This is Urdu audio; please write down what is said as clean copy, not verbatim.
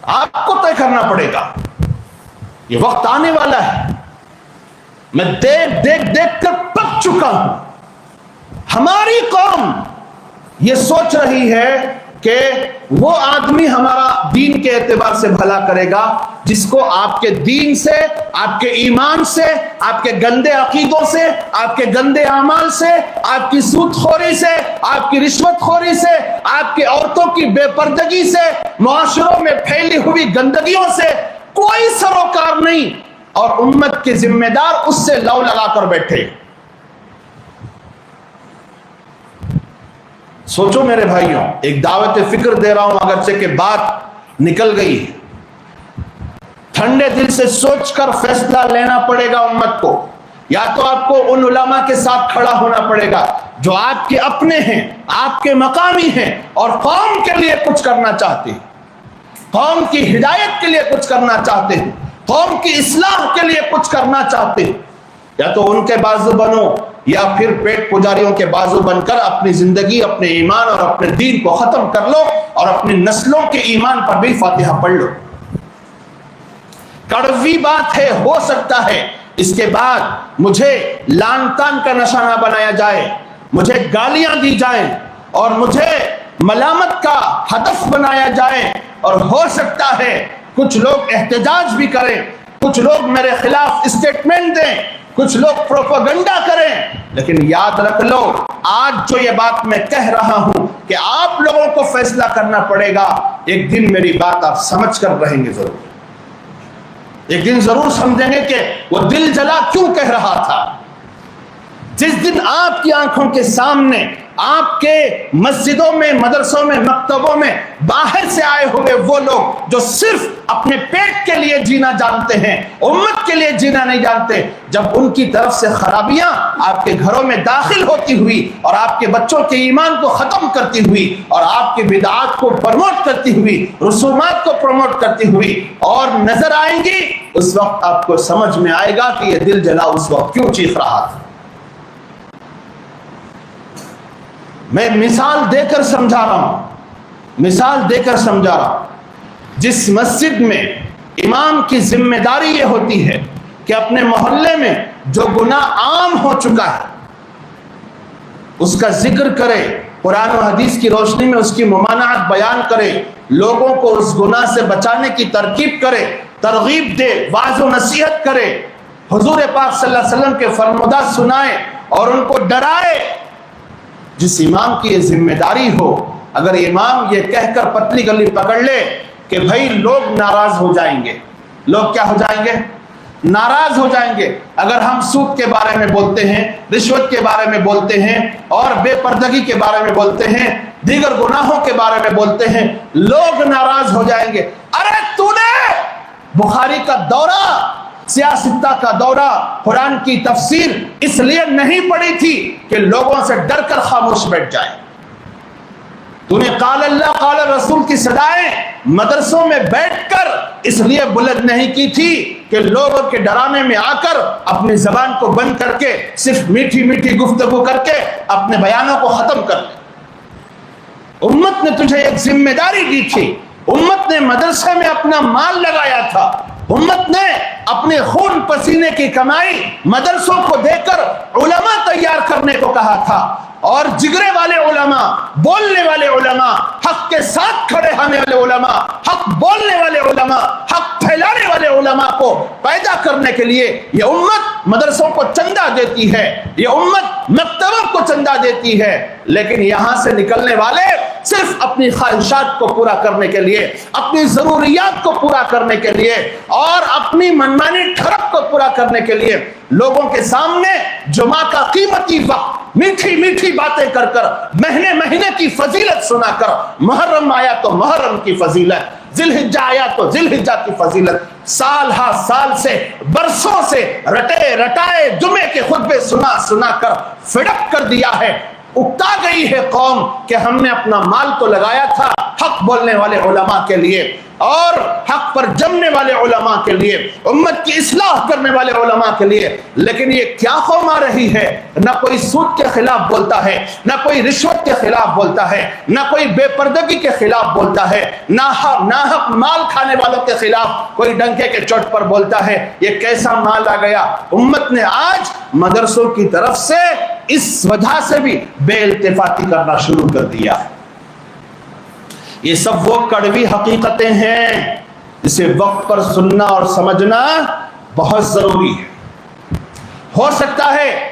آپ کو طے کرنا پڑے گا. یہ وقت آنے والا ہے. میں دیکھ کر پک چکا ہوں. ہماری قوم یہ سوچ رہی ہے کہ وہ آدمی ہمارا دین کے اعتبار سے بھلا کرے گا جس کو آپ کے دین سے، آپ کے ایمان سے، آپ کے گندے عقیدوں سے، آپ کے گندے اعمال سے، آپ کی سود خوری سے، آپ کی رشوت خوری سے، آپ کی عورتوں کی بے پردگی سے، معاشروں میں پھیلی ہوئی گندگیوں سے کوئی سروکار نہیں، اور امت کے ذمہ دار اس سے لو لگا کر بیٹھے. سوچو میرے بھائیوں، ایک دعوت فکر دے رہا ہوں اگرچہ کہ بات نکل گئی ہے. ٹھنڈے دل سے سوچ کر فیصلہ لینا پڑے گا امت کو. یا تو آپ کو ان علماء کے ساتھ کھڑا ہونا پڑے گا جو آپ کے اپنے ہیں، آپ کے مقامی ہیں اور قوم کے لیے کچھ کرنا چاہتے ہیں، قوم کی ہدایت کے لیے کچھ کرنا چاہتے ہیں، قوم کی اصلاح کے لیے کچھ کرنا چاہتے ہیں. یا تو ان کے بازو بنو یا پھر پیٹ پجاریوں کے بازو بن کر اپنی زندگی، اپنے ایمان اور اپنے دین کو ختم کر لو اور اپنی نسلوں کے ایمان پر بھی فاتحہ پڑھ لو. کڑوی بات ہے، ہو سکتا ہے اس کے بعد مجھے لان تان کا نشانہ بنایا جائے، مجھے گالیاں دی جائیں اور مجھے ملامت کا ہدف بنایا جائے، اور ہو سکتا ہے کچھ لوگ احتجاج بھی کریں، کچھ لوگ میرے خلاف اسٹیٹمنٹ دیں، کچھ لوگ پروپیگنڈا کریں. لیکن یاد رکھ لو، آج جو یہ بات میں کہہ رہا ہوں کہ آپ لوگوں کو فیصلہ کرنا پڑے گا، ایک دن میری بات آپ سمجھ کر رہیں گے. ضرور ایک دن ضرور سمجھیں گے کہ وہ دل جلا کیوں کہہ رہا تھا. جس دن آپ کی آنکھوں کے سامنے، آپ کے مسجدوں میں، مدرسوں میں، مکتبوں میں باہر سے آئے ہوئے وہ لوگ جو صرف اپنے پیٹ کے لیے جینا جانتے ہیں، امت کے لیے جینا نہیں جانتے، جب ان کی طرف سے خرابیاں آپ کے گھروں میں داخل ہوتی ہوئی اور آپ کے بچوں کے ایمان کو ختم کرتی ہوئی اور آپ کے بدعات کو پروموٹ کرتی ہوئی، رسومات کو پروموٹ کرتی ہوئی اور نظر آئیں گی، اس وقت آپ کو سمجھ میں آئے گا کہ یہ دل جلا اس وقت کیوں چیخ رہا تھا. میں مثال دے کر سمجھا رہا ہوں، مثال دے کر سمجھا رہا ہوں. جس مسجد میں امام کی ذمہ داری یہ ہوتی ہے کہ اپنے محلے میں جو گناہ عام ہو چکا ہے اس کا ذکر کرے، قرآن و حدیث کی روشنی میں اس کی ممانعت بیان کرے، لوگوں کو اس گناہ سے بچانے کی ترکیب کرے، ترغیب دے، واعظ و نصیحت کرے، حضور پاک صلی اللہ علیہ وسلم کے فرمودہ سنائے اور ان کو ڈرائے. جس امام کی یہ ذمہ داری ہو، اگر امام یہ کہہ کر پتلی گلی پکڑ لے کہ بھائی لوگ ناراض ہو جائیں گے، لوگ کیا ہو جائیں گے؟ ناراض ہو جائیں گے. اگر ہم سود کے بارے میں بولتے ہیں، رشوت کے بارے میں بولتے ہیں اور بے پردگی کے بارے میں بولتے ہیں، دیگر گناہوں کے بارے میں بولتے ہیں، لوگ ناراض ہو جائیں گے. ارے تو نے بخاری کا دورہ، سیاستہ کا دورہ، قرآن کی تفسیر اس لیے نہیں پڑھی تھی کہ لوگوں سے ڈر کر خاموش بیٹھ جائے. تو نے قال اللہ قال رسول کی صدائیں مدرسوں میں بیٹھ کر اس لیے بلند نہیں کی تھی کہ لوگوں کے ڈرانے میں آ کر اپنی زبان کو بند کر کے صرف میٹھی میٹھی گفتگو کر کے اپنے بیانوں کو ختم کر لے. امت نے تجھے ایک ذمہ داری دی تھی، امت نے مدرسے میں اپنا مال لگایا تھا، امت نے اپنے خون پسینے کی کمائی مدرسوں کو دے کر علماء تیار کرنے کو کہا تھا، اور جگرے والے علماء، بولنے والے علماء، حق کے ساتھ کھڑے ہونے والے علماء، حق بولنے والے علماء، حق پھیلانے والے علماء کو پیدا کرنے کے لیے یہ امت مدرسوں کو چندہ دیتی ہے، یہ امت مکتبوں کو چندہ دیتی ہے. لیکن یہاں سے نکلنے والے صرف اپنی خواہشات کو پورا کرنے کے لیے، اپنی ضروریات کو پورا کرنے کے لیے اور اپنی منمانی ٹھڑپ کو پورا کرنے کے لیے لوگوں کے سامنے جمعہ کا قیمتی وقت میٹھی میٹھی باتیں کر کر، مہینے مہینے کی فضیلت سنا کر، محرم آیا تو محرم کی فضیلت، ذی الحجہ آیا تو ذی الحجہ کی فضیلت، سال ہا سال سے برسوں سے رٹے رٹائے جمعے کے خطبے سنا سنا کر فڑک کر دیا ہے. اکتا گئی ہے قوم کہ ہم نے اپنا مال تو لگایا تھا حق بولنے والے علماء کے لیے، اور حق پر جمنے والے علماء کے لیے، امت کی اصلاح کرنے والے علماء کے لیے۔ لیکن یہ کیا قوم آ رہی ہے، نہ کوئی سود کے خلاف بولتا ہے، نہ کوئی رشوت کے خلاف بولتا ہے، نہ کوئی بے پردگی کے خلاف بولتا ہے، نہ حق مال کھانے والوں کے خلاف کوئی ڈنکے کے چوٹ پر بولتا ہے۔ یہ کیسا مال آ گیا؟ امت نے آج مدرسوں کی طرف سے اس وجہ سے بھی بے التفاتی کرنا شروع کر دیا۔ یہ سب وہ کڑوی حقیقتیں ہیں جسے وقت پر سننا اور سمجھنا بہت ضروری ہے۔ ہو سکتا ہے